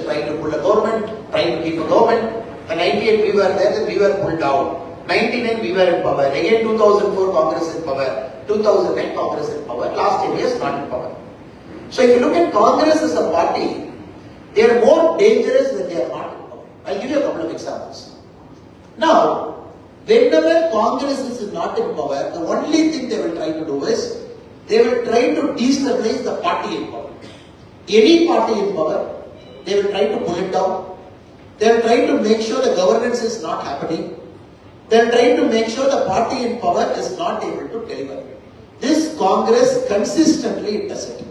trying to pull a government, trying to keep a government. In 98 we were there, then we were pulled down. 99 we were in power. Again 2004 Congress in power. 2009 Congress in power. Last 10 years not in power. So if you look at Congress as a party, they are more dangerous when they are not in power. I'll give you a couple of examples. Now, whenever Congress is not in power, the only thing they will try to do is, they will try to destabilize the party in power. Any party in power, they will try to pull it down. They will try to make sure the governance is not happening. They will try to make sure the party in power is not able to deliver. This Congress consistently does it.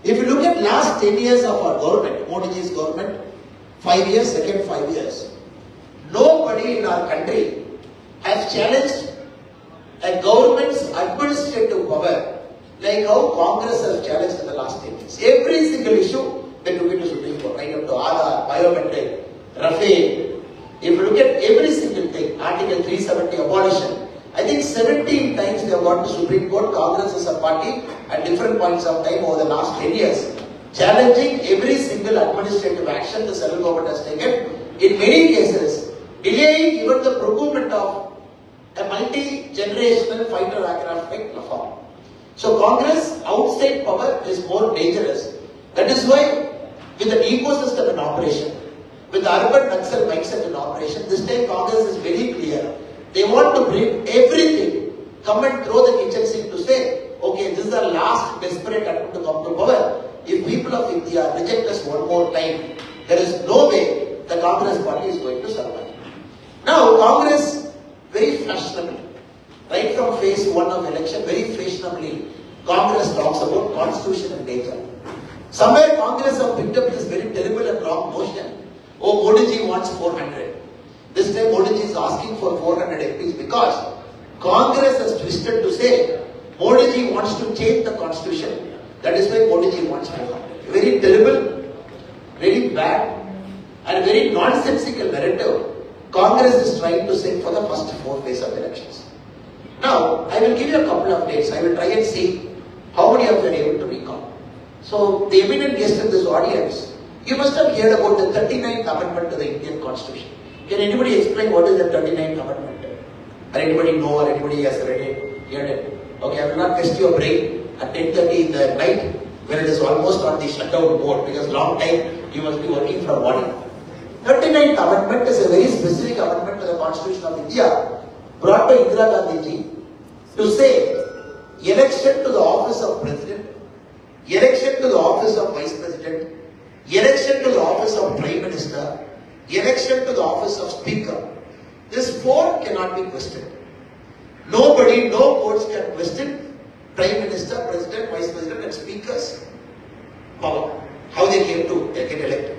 If you look at last 10 years of our government, Modi's government, 5 years, second 5 years, nobody in our country has challenged a government's administrative power like how Congress has challenged in the last 10 years. Every single issue, they took it to Supreme Court, right up to Aadhaar, biometric, Rafale. If you look at every single thing, Article 370 abolition, I think 17 times they have gone to Supreme Court. Congress as a party at different points of time over the last 10 years, challenging every single administrative action the central government has taken. In many cases, delaying even the procurement of a multi-generational fighter aircraft like Rafale. So Congress outside power is more dangerous. That is why with an ecosystem in operation, with the urban Naxal mindset in operation, this time Congress is very clear. They want to bring everything, come and throw the kitchen sink to say, okay, this is the last desperate attempt to come to power. If people of India reject us one more time, there is no way the Congress party is going to survive. Now, Congress, very fashionably, right from phase 1 of election, very fashionably, Congress talks about constitution and danger. Somewhere Congress have picked up this very terrible and wrong notion. Oh, Modi ji wants 400. This time Modi ji is asking for 400 MPs because Congress has twisted to say Modi ji wants to change the constitution. That is why Modi ji wants 400. Very terrible, very bad, and very nonsensical narrative Congress is trying to set for the first 4 days of elections. Now, I will give you a couple of dates. I will try and see how many of you are able to recall. So, the eminent guest in this audience, you must have heard about the 39th Amendment to the Indian Constitution. Can anybody explain what is the 39th Amendment? Or anybody know or anybody has read it, heard it? Okay, I will not test your brain at 10:30 in the night when it is almost on the shutdown mode because long time you must be working from morning. 39th Amendment is a very specific amendment to the Constitution of India brought by Indira Gandhi ji to say election to the office of President, election to the office of Vice President, election to the office of Prime Minister, election to the office of Speaker. This 4 cannot be questioned. Nobody, no courts can question Prime Minister, President, Vice President and Speaker's power. How they came to get elected.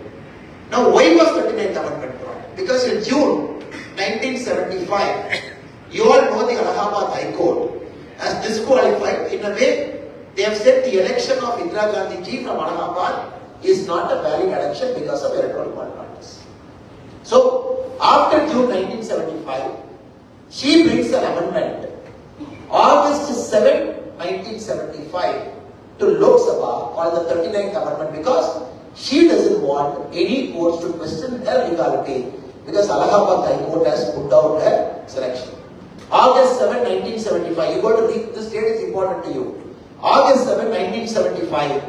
Now, why was 39th Amendment brought? Because in June 1975, you all know the Allahabad High Court has disqualified. In a way, they have said the election of Indira Gandhi ji from Allahabad is not a valid election because of electoral malpractice. So, after June 1975, she brings an amendment, August 7, 1975, to Lok Sabha called the 39th Amendment because she doesn't want any courts to question her legality because Allahabad High Court has put down her selection. August 7, 1975, you got to read, this date is important to you. August 7, 1975,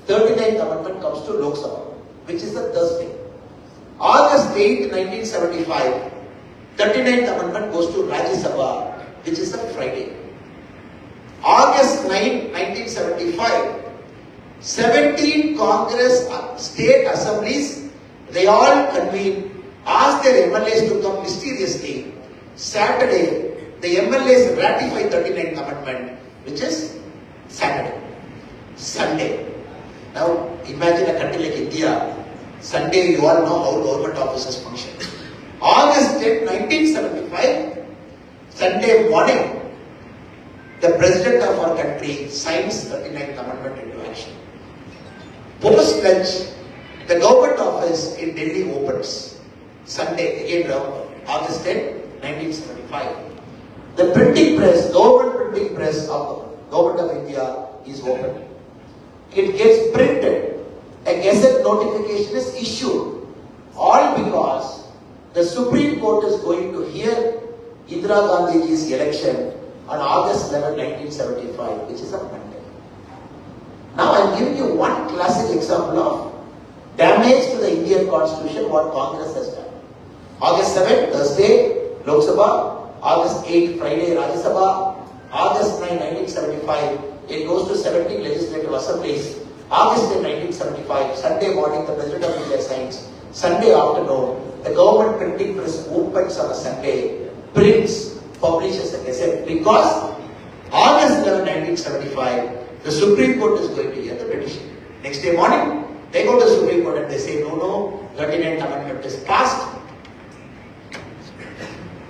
39th Amendment comes to Lok Sabha, which is a Thursday. August 8, 1975, 39th Amendment goes to Rajya Sabha, which is a Friday. August 9, 1975, 17 Congress state assemblies, they all convene, ask their MLAs to come mysteriously. Saturday, the MLAs ratify 39th Amendment, which is Saturday. Sunday. Now, imagine a country like India. Sunday, you all know how government offices function. August 10, 1975, Sunday morning, the President of our country signs 39th Amendment into action. Post lunch, the government office in Delhi opens. Sunday, again August 10, 1975. The printing press, government printing press of the Government of India is opened. It gets printed a gazette notification is issued. All because the Supreme Court is going to hear Indira Gandhi's election on August 11, 1975, which is a Monday. Now I am giving you one classic example of damage to the Indian Constitution what Congress has done. August 7, Thursday, Lok Sabha. August 8, Friday, Rajya Sabha. August 9, 1975, it goes to 17 legislative assemblies. August 10, 1975, Sunday morning, the President of India signs. Sunday afternoon, the government printing press opens on a Sunday, prints, publishes a gazette, because August 11, 1975, the Supreme Court is going to hear the petition. Next day morning, they go to the Supreme Court and they say, no, 39th Amendment is passed.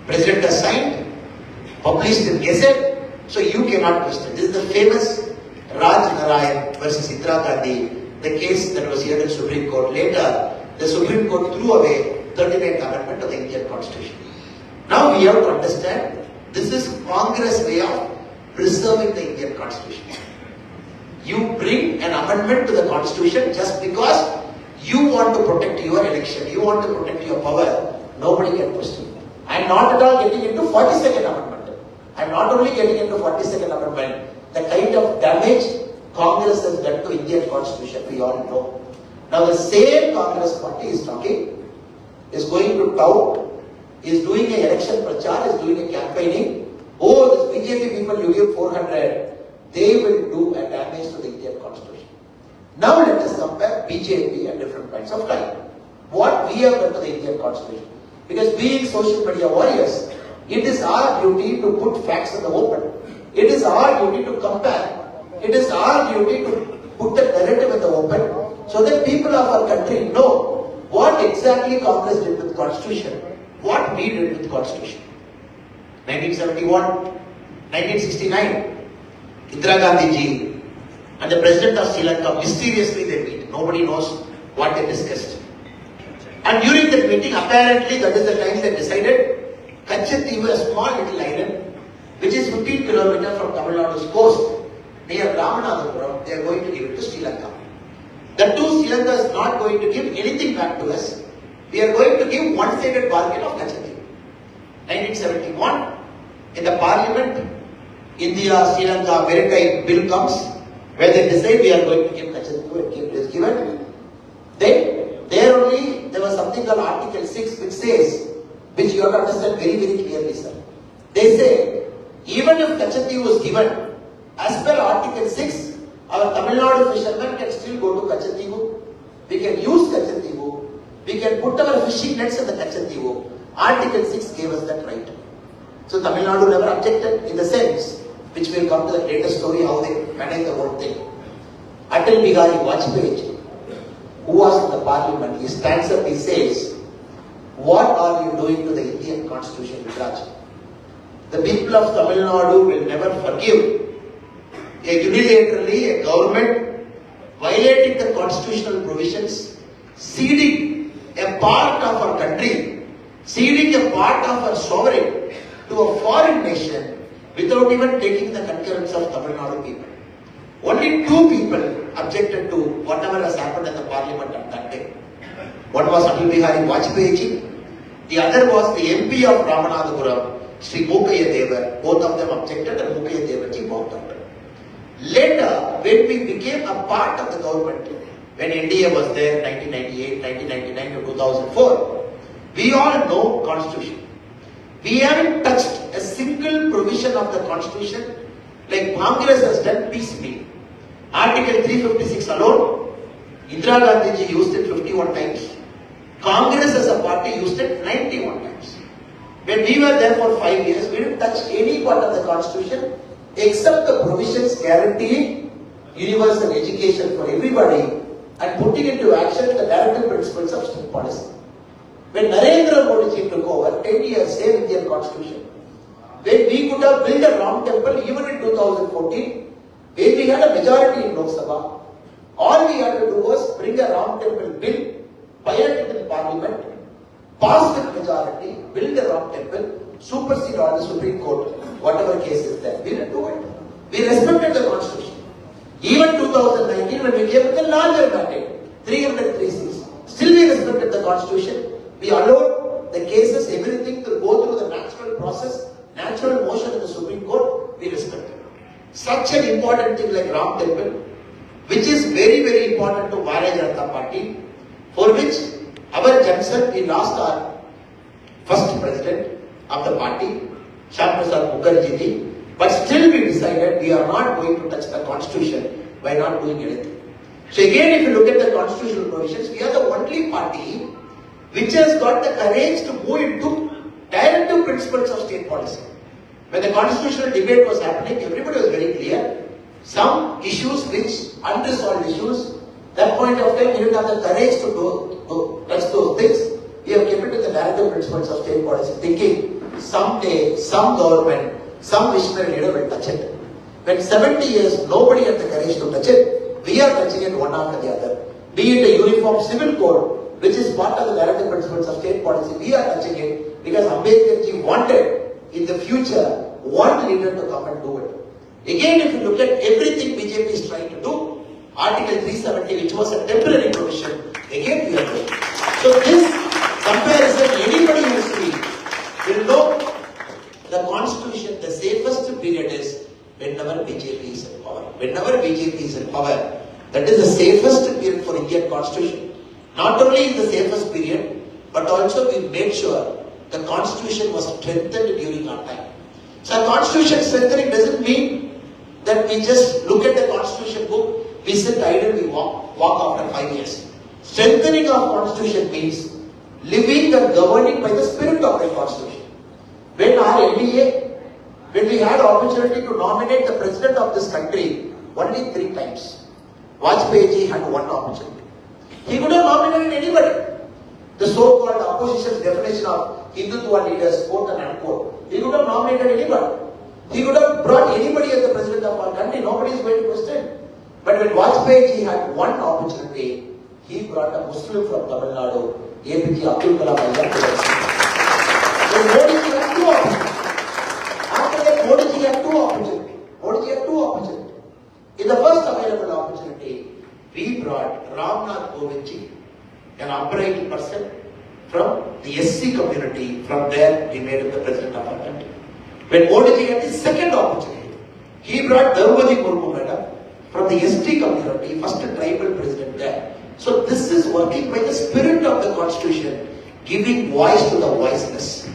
President has signed, published in gazette, so you cannot question. This is the famous Raj Narayan versus Indira Gandhi, the case that was heard in Supreme Court. Later, the Supreme Court threw away 39th Amendment of the Indian Constitution. Now we have to understand, this is Congress' way of preserving the Indian Constitution. You bring an amendment to the Constitution just because you want to protect your election, you want to protect your power. Nobody can question. I am not at all getting into 42nd Amendment. I am not only getting into 42nd Amendment, the kind of damage Congress has done to Indian Constitution, we all know. Now the same Congress party is talking, is going to tout, is doing an election prachar, is doing a campaigning. Oh, this BJP people, you give 400, they will do a damage to the Indian Constitution. Now let us compare BJP at different points of time. What we have done to the Indian Constitution. Because being social media warriors, it is our duty to put facts in the open. It is our duty to compare. It is our duty to put the narrative in the open so that people of our country know what exactly Congress did with the Constitution, what we did with the Constitution. 1971, 1969, Indira Gandhi ji and the President of Sri Lanka, mysteriously they meet. Nobody knows what they discussed. And during that meeting, apparently that is the time they decided Kachativu, a small little island, which is 15 kilometers from Tamil Nadu's coast, near Ramanathapuram, they are going to give it to Sri Lanka. The two Sri Lanka is not going to give anything back to us. We are going to give one-sided bargain of Kachativu. 1971, in the Parliament, India-Sri Lanka Maritime Bill comes, where they decide we are going to give Kachativu, and it is given. Then, there only, there was something called Article 6, which says, which you have to understand very, very clearly, sir. They say, even if Kachativu was given, as per Article 6, our Tamil Nadu fishermen can still go to Kachativu. We can use Kachativu. We can put our fishing nets in the Kachativu. Article 6 gave us that right. So Tamil Nadu never objected in the sense, which will come to the later story, how they manage the whole thing. Atal Bihari Vajpayee, who was in the Parliament, he stands up, he says, what are you doing to the Indian Constitution, Vikraj? The people of Tamil Nadu will never forgive unilaterally a government violating the constitutional provisions, ceding a part of our country, ceding a part of our sovereign to a foreign nation without even taking the concurrence of Tamil Nadu people. Only two people objected to whatever has happened in the Parliament on that day. One was Atal Bihari Vajpayee ji, the other was the MP of Ramanathapuram, Sri Mukaya Devar. Both of them objected and Mukaya Devar ji walked out. Later, when we became a part of the government, when NDA was there, 1998, 1999 to 2004, we all know Constitution. We haven't touched a single provision of the Constitution like Congress has done piecemeal. Article 356 alone, Indira Gandhi ji used it 51 times. Congress as a party used it 91 times. When we were there for 5 years, we didn't touch any part of the Constitution except the provisions guaranteeing universal education for everybody and putting into action the directive principles of state policy. When Narendra Modi ji took over, 10 years, same Indian Constitution. When we could have built a Ram temple even in 2014, when we had a majority in Lok Sabha, all we had to do was bring a Ram temple bill, pilot it in Parliament, pass with majority, build a Ram temple, supersede all the Supreme Court, whatever case is there. We didn't do it. We respected the Constitution. Even 2019, when we came with a larger mandate, 303 seats. Still we respected the constitution. We allowed the cases, everything to go through the natural process, natural motion in the Supreme Court. We respected. Such an important thing like Ram Temple, which is very, very important to Bharatiya Janata Party, for which our junction, we lost our first president of the party, Shyam Prasad Mukherjee ji, but still we decided we are not going to touch the constitution by not doing anything. So again, if you look at the constitutional provisions, we are the only party which has got the courage to move into directive principles of state policy. When the constitutional debate was happening, everybody was very clear. Some issues which, unresolved issues, that point of time we didn't have the courage to touch those things. We have kept it to the directive principles of state policy, thinking someday, some government, some visionary leader will touch it. When 70 years, nobody had the courage to touch it, we are touching it one after the other. Be it a uniform civil code, which is part of the directive principles of state policy, we are touching it because Ambedkar ji wanted in the future one leader to come and do it. Again, if you look at everything BJP is trying to do, Article 370, which was a temporary provision, again we are doing. So this comparison, anybody who sees will know the constitution, the safest period is whenever BJP is in power. Whenever BJP is in power, that is the safest period for Indian constitution. Not only is the safest period, but also we made sure the constitution was strengthened during our time. So constitution strengthening doesn't mean that we just look at the constitution book, we sit idle, we walk after 5 years. Strengthening of constitution means living and governing by the spirit of the constitution. When our NDA, when we had opportunity to nominate the president of this country, only 3 times. Vajpayee ji had one opportunity. He could have nominated anybody. The so-called opposition's definition of Hindutva leaders, quote and unquote. He could have nominated anybody. He could have brought anybody as the president of our country. Nobody is going to question. But when Vajpayee ji had one opportunity, he brought a Muslim from Tamil Nadu, APJ Abdul Kalam Ayya to the seat. When Modi ji had 2 opportunities. After that, Modi ji had 2 opportunities. Modi ji had 2 opportunities. In the first available opportunity, we brought Ramnath Kovind ji, an upright person from the SC community. From there, we made him the president of our country. When Modi ji had his second opportunity, he brought Draupadi Murmu madam from the ST community, first tribal president there. So this is working by the spirit of the constitution, giving voice to the voiceless.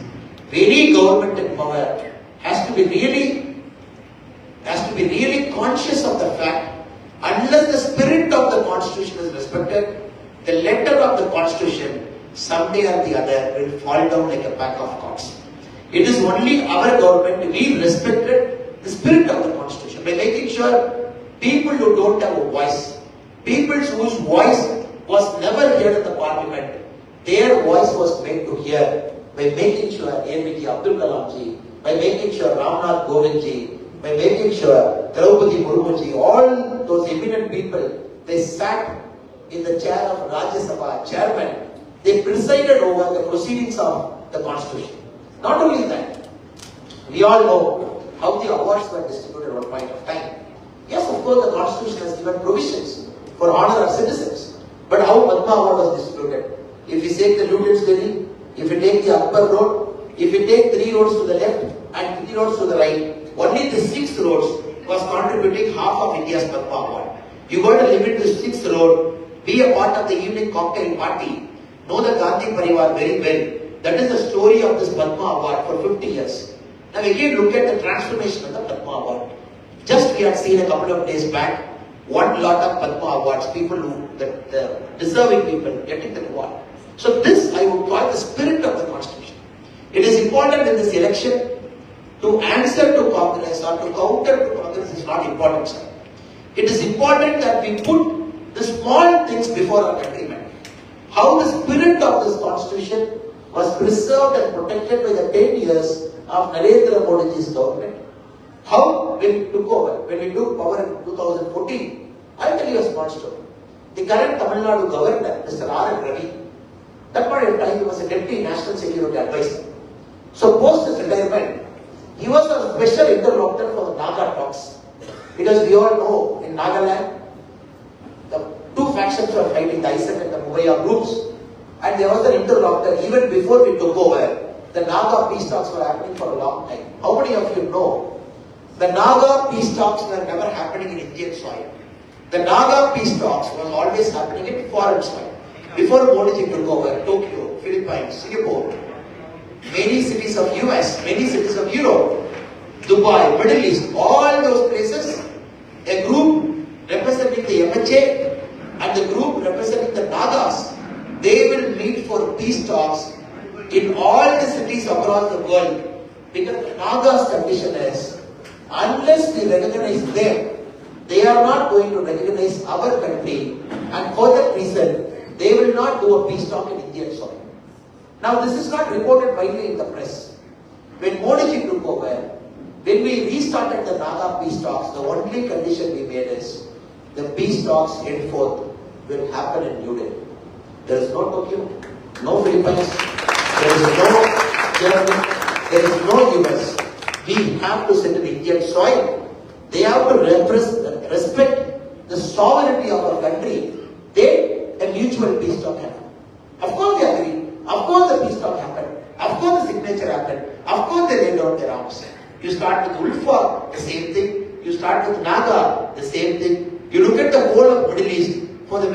Any government in power has to be really conscious of the fact, unless the spirit of the constitution is respected, the letter of the constitution someday or the other will fall down like a pack of cards. It is only our government, we respected the spirit of the constitution by making sure people who don't have a voice, people whose voice was never heard in the parliament, their voice was made to hear by making sure APJ Abdul Kalam ji, by making sure Ramnath Kovind ji, by making sure Draupadi Murmu ji, all those eminent people, they sat in the chair of Rajya Sabha chairman. They presided over the proceedings of the constitution. Not only that, we all know how the awards were distributed at one point of time. Yes, of course, the constitution has given provisions for honor of citizens. But how Padma Award was distributed? If you take the Lutyens Delhi, if you take the Akbar Road, if you take 3 roads to the left and 3 roads to the right, only the 6th roads was contributing half of India's Padma Award. You got to limit the 6th road, be a part of the evening cocktail party, know the Gandhi Parivar very well. That is the story of this Padma Award for 50 years. Now again look at the transformation of the Padma Award. Just we had seen a couple of days back, one lot of Padma Awards, people who, the deserving people getting the award. So this I would call the spirit of the constitution. It is important in this election to answer to Congress or to counter to Congress is not important, sir. It is important that we put the small things before our countrymen. How the spirit of this constitution was preserved and protected by the 10 years of Narendra Modi's government. How when we took over, when we took power in 2014, I'll tell you a small story. The current Tamil Nadu governor, Mr. R. Ravi, that point of time he was a deputy national security advisor. So post his retirement, he was a special interlocutor for the Naga talks. Because we all know in Nagaland, the 2 two factions were fighting, the ISAF and the Mumbai groups. And there was an interlocutor. Even before we took over, the Naga peace talks were happening for a long time. How many of you know the Naga peace talks were never happening in Indian soil? The Naga peace talks was always happening in foreign soil. Before Modi took over, Tokyo, Philippines, Singapore, many cities of US, many cities of Europe, Dubai, Middle East, all those places, a group representing the MHA and the group representing the Nagas, they will meet for peace talks in all the cities across the world, because the Nagas' condition is, unless we recognize them, they are not going to recognize our country, and for that reason, they will not do a peace talk in Indian soil. Now, this is not reported widely in the press. When Modi took over, when we restarted the Naga peace talks, the only condition we made is the peace talks henceforth will happen in New Delhi. There is no Tokyo, no Philippines, there is no Germany, there is no US. We have to sit in Indian soil. They have to respect the sovereignty of our country. Then a mutual peace talk happened. Of course they agreed. Of course the peace talk happened. Of course the signature happened. Of course they laid out their arms. You start with Ulfa, the same thing. You start with Naga, the same thing. You look at the whole of Middle East, for the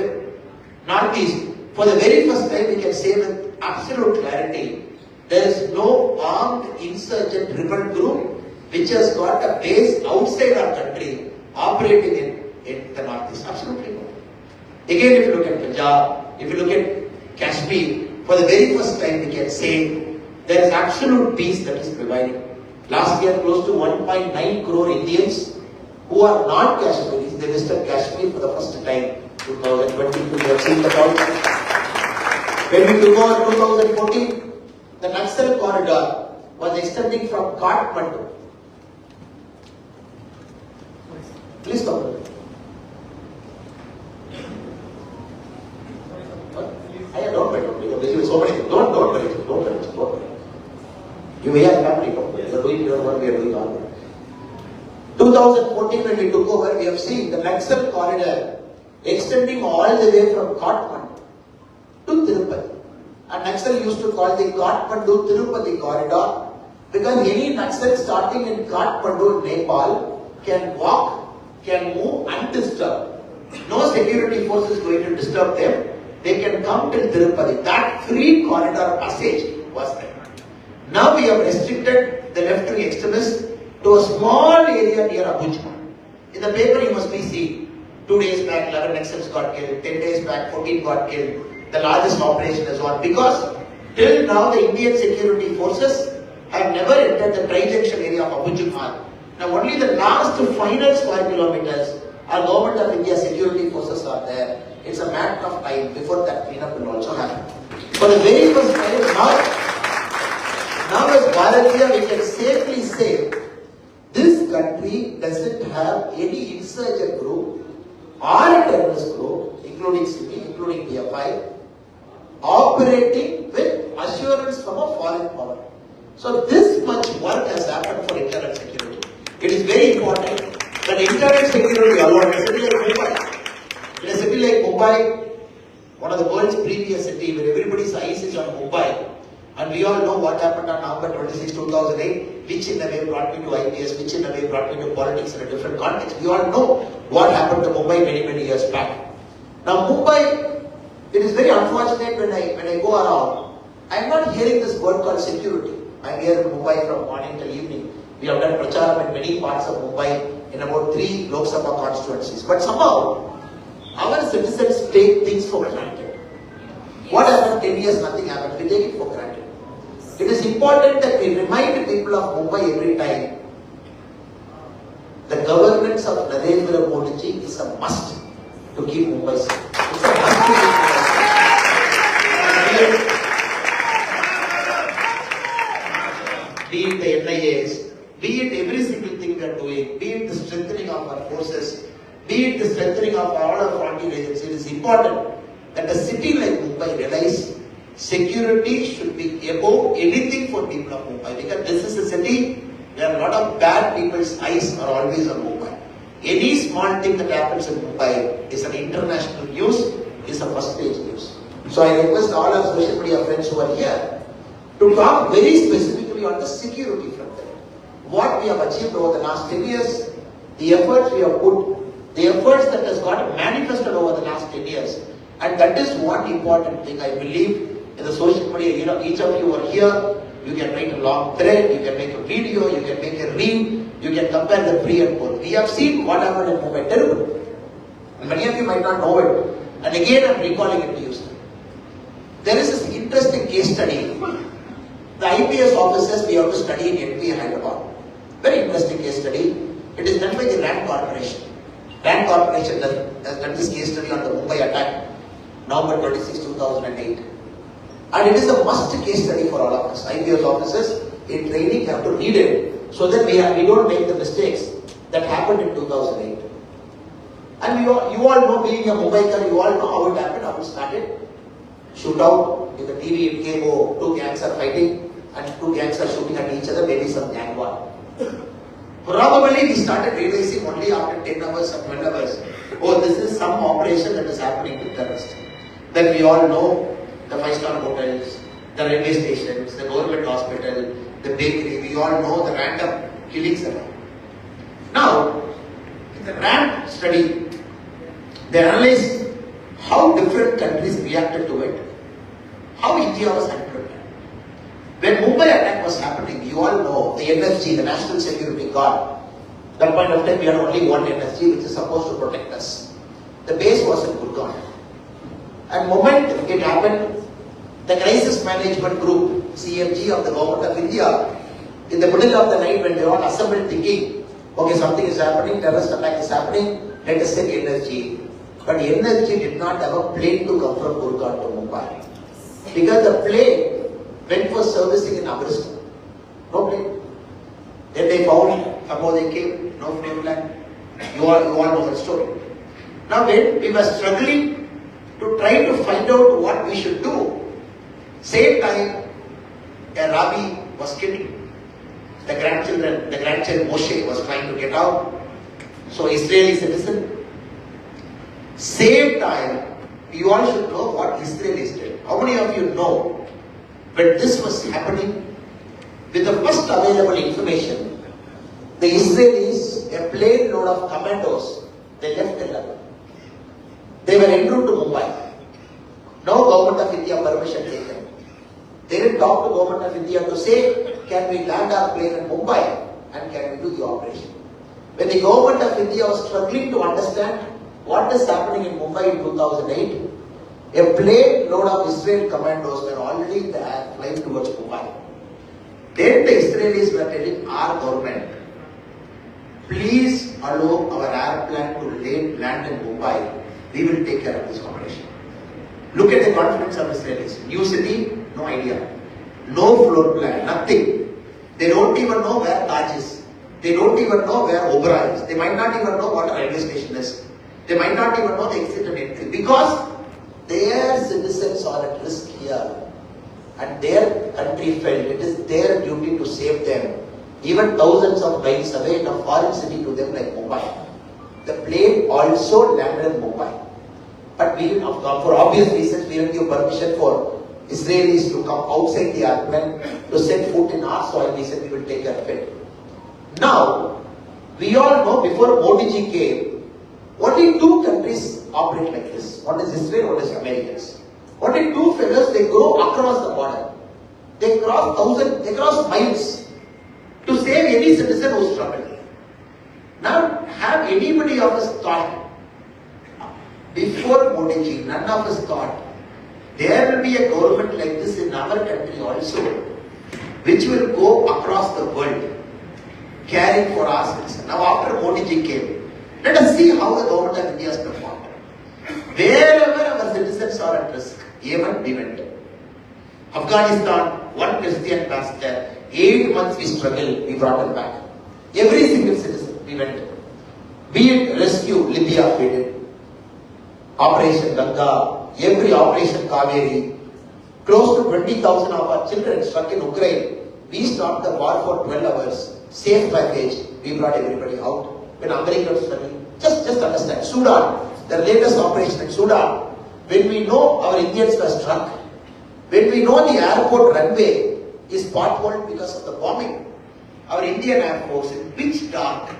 Northeast, for the very first time we can say with absolute clarity, there is no armed insurgent rebel group which has got a base outside our country operating in the Northeast. Absolutely no. Again, if you look at Punjab, if you look at Kashmir, for the very first time we can say there is absolute peace that is prevailing. Last year, close to 1.9 crore Indians who are not Kashmiris, they visited Kashmir for the first time. 2022, we have seen the politics. When we took over 2014, the Naxal corridor was extending from Kathmandu. Please come. Don't wait. So many. Don't wait. You may have family. You are doing your work. We are doing our work. 2014, when we took over, we have seen the Naxal corridor extending all the way from Kathmandu to Tirupati. And Naxal used to call the Kathmandu-Tirupati corridor because any Naxal starting in Kathmandu, Nepal, can walk, can move undisturbed. No security force is going to disturb them. They can come till Tirupati. That free corridor passage was there. Now we have restricted the left-wing extremists to a small area near Abuja. In the paper you must be seen. 2 days back, 11 Naxals got killed. 10 days back, 14 got killed. The largest operation is on. Because till now the Indian security forces have never entered the tri-junction area of Abuja. Now only the last final square kilometers our government of India security forces are there. It's a matter of time before that cleanup will also happen. For the very first time now as Bharatiya we can safely say this country doesn't have any insurgent group or a terrorist group, including CIMI, including PFI, operating with assurance from a foreign power. So this much work has happened for internal security. It is very important that internal security alone, in a city like Mumbai, one of the world's previous city where everybody's eyes is on Mumbai, and we all know what happened on November 26, 2008, which in a way brought me to IPS, which in a way brought me to politics in a different context. We all know what happened to Mumbai many years back. Now Mumbai, it is very unfortunate when I go around, I am not hearing this word called security. I am here in Mumbai from morning till evening. We have done pracharam in many parts of Mumbai in about 3 Lok Sabha constituencies. But somehow, our citizens take things for granted. What happened 10 years, nothing happened. We take it for granted. It is important that we remind the people of Mumbai every time the governance of Narendra Modi ji is a must to keep Mumbai safe. It's a must to keep Mumbai safe. Be it the NIAs, be it every single thing we are doing, be it the strengthening of our forces, be it the strengthening of all our frontier agencies, it is important that a city like Mumbai realize security should be above anything for people of Mumbai, because this is a city where a lot of bad people's eyes are always on Mumbai. Any small thing that happens in Mumbai is an international news, is a first page news. So I request all our social media friends who are here to talk very specifically on the security front. What we have achieved over the last 10 years, the efforts we have put, the efforts that has got manifested over the last 10 years. And that is one important thing I believe in the social media. You know, each of you are here, you can write a long thread, you can make a video, you can make a reel, you can compare the pre and post. We have seen what happened in Mumbai, terrible. And many of you might not know it. And again I am recalling it to you. There is this interesting case study. The IPS officers we have to study in NP Hyderabad. Very interesting case study. It is done by the RAND Corporation. RAND Corporation has done this case study on the Mumbai attack, November 26, 2008. And it is a must case study for all of us. IPS officers in training have to read it so that we don't make the mistakes that happened in 2008. And you all know, being a Mumbaiker, you all know how it happened, how it started. Shootout, in the TV it came, oh, two gangs are fighting and two gangs are shooting at each other, maybe some gang war. Probably we started realizing only after 10 hours or 12 hours, oh, this is some operation that is happening to terrorists. Then we all know the 5-star hotels, the railway stations, the government hospital, the bakery, we all know the random killings around. Now, in the RAND study, they analyzed how different countries reacted to it, how India was handled. When Mumbai attack was happening, you all know the NSG, the National Security Guard. At that point of time, we had only one NSG which is supposed to protect us. The base was in Gurgaon. And the moment it happened, the Crisis Management Group, CMG of the Government of India, in the middle of the night when they all assembled thinking, okay, something is happening, terrorist attack is happening, let us send NSG. But NSG did not have a plane to come from Gurgaon to Mumbai. Because the plane went for servicing in Amritsar. No plane. Then they found, somehow they came, no plane plan. You all know that story. Now when we were struggling to try to find out what we should do, same time a rabbi was killed. The grandchild Moshe was trying to get out. So Israeli citizen. Same time, you all should know what Israelis did. How many of you know when this was happening, with the first available information, the Israelis, a plane load of commandos, they left the level. They were en route to Mumbai. No Government of India permission taken. They didn't talk to Government of India to say, can we land our plane in Mumbai and can we do the operation? When the Government of India was struggling to understand what is happening in Mumbai in 2008, a plane load of Israel commandos were already in the air flying towards Mumbai. Then the Israelis were telling our government, please allow our airplane to land in Mumbai. We will take care of this operation. Look at the confidence of Israelis. New city, no idea. No floor plan, nothing. They don't even know where Taj is. They don't even know where Oberoi is. They might not even know what a railway station is. They might not even know the exit and entry. Because their citizens are at risk here. And their country felt it is their duty to save them. Even thousands of miles away in a foreign city to them like Mumbai. The plane also landed in Mumbai. But we didn't, for obvious reasons, we didn't give permission for Israelis to come outside the airplane to set foot in our soil. We said we will take care of it. Now, we all know before Modi ji came, only two countries operate like this. One is Israel, one is Americans. Only two fellows, they go across the border. They cross miles to save any citizen who is troubled. Now, have anybody of us thought, before Modi ji, none of us thought, there will be a government like this in our country also, which will go across the world, caring for our citizens. Now, after Modi ji came, let us see how the government of India has performed. Wherever our citizens are at risk, Yemen, we went. Afghanistan, one Christian pastor, 8 months we struggled, we brought him back. Every single citizen, we went. Be it rescue, Libya, we did. Operation Ganga, every Operation Kaveri, close to 20,000 of our children struck in Ukraine. We stopped the war for 12 hours, safe package, we brought everybody out. when Americans study. Just understand. Sudan, the latest operation in Sudan, when we know our Indians were struck, when we know the airport runway is potholed because of the bombing, our Indian Air Force in pitch dark,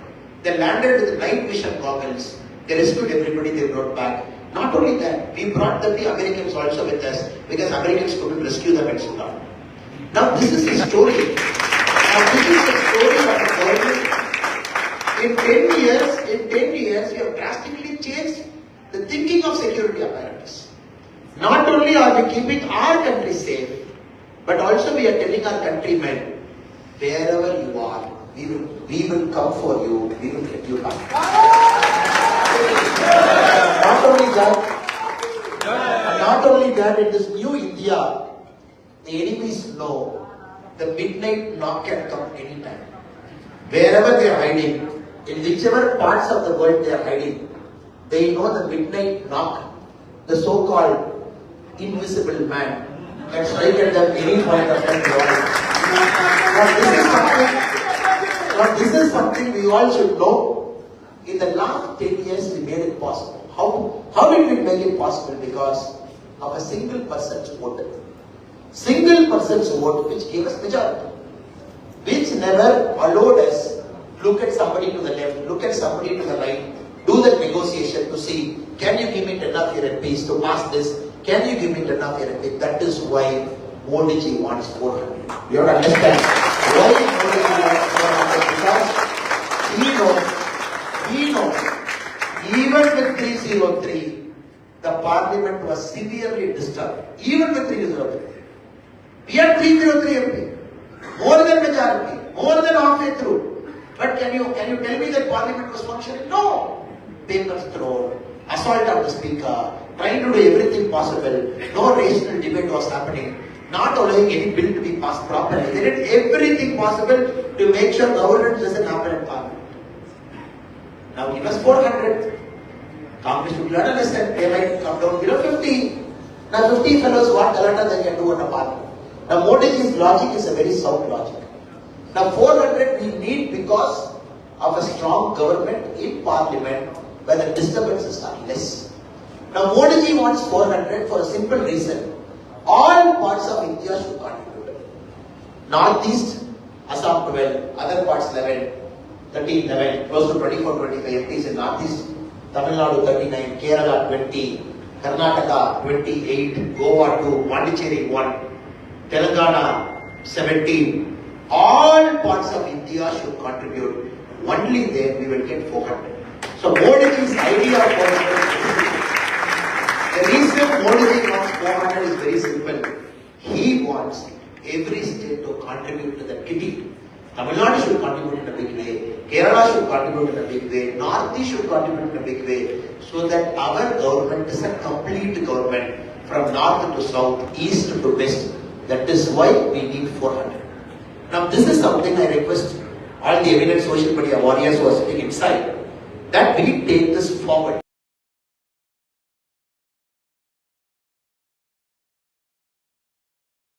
they landed with night vision goggles, they rescued everybody, they brought back. Not only that, we brought the Americans also with us because Americans couldn't rescue them in Sudan. Now this is the story. Now this is the story of the government. In 10 years, we have drastically changed the thinking of security apparatus. Not only are we keeping our country safe, but also we are telling our countrymen, wherever you are, we will come for you, we will get you back. Not only that, in this new India, the enemies know the midnight knock can come anytime. Wherever they are hiding, in whichever parts of the world they are hiding, they know the midnight knock, the so-called invisible man, can strike at them any point of time. Now this is something we all should know. In the last 10 years, we made it possible. How did we make it possible? Because of a single person's vote. Single person's vote which gave us majority. Which never allowed us look at somebody to the left, look at somebody to the right, do the negotiation to see, can you give me enough MPs to pass this? Can you give me enough MPs? That is why Modi ji wants 400. You have to understand why Modi ji wants 400, because he knows, even with 303, the parliament was severely disturbed. Even with 303. We had 303 MP. More than majority. More than halfway through. But can you tell me that parliament was functioning? No. Papers thrown, assault of the speaker, trying to do everything possible. No rational debate was happening. Not allowing any bill to be passed properly. They did everything possible to make sure governance doesn't happen in parliament. Now give us 400. Congress should learn a lesson. They might come down below 50. Now 50 fellows, what galata they can do in a parliament. Now Modi's logic is a very sound logic. Now 400 we need because of a strong government in parliament where the disturbances are less. Now Modi wants 400 for a simple reason. All parts of India should contribute. Northeast, Assam 12, other parts 11, 13, 11, close to 24, 25 MPs in Northeast, Tamil Nadu 39, Kerala 20, Karnataka 28, Goa 2, Pondicherry 1, Telangana 17. All parts of India should contribute. Only then we will get 400. So Modi's idea of 400. The reason Modi wants 400 is very simple. He wants every state to contribute to the kitty. Tamil Nadu should contribute in a big way. Kerala should contribute in a big way. Northeast should contribute in a big way. So that our government is a complete government from north to south, east to west. That is why we need 400. Now this is something I request all the eminent social media warriors who are sitting inside, that we take this forward.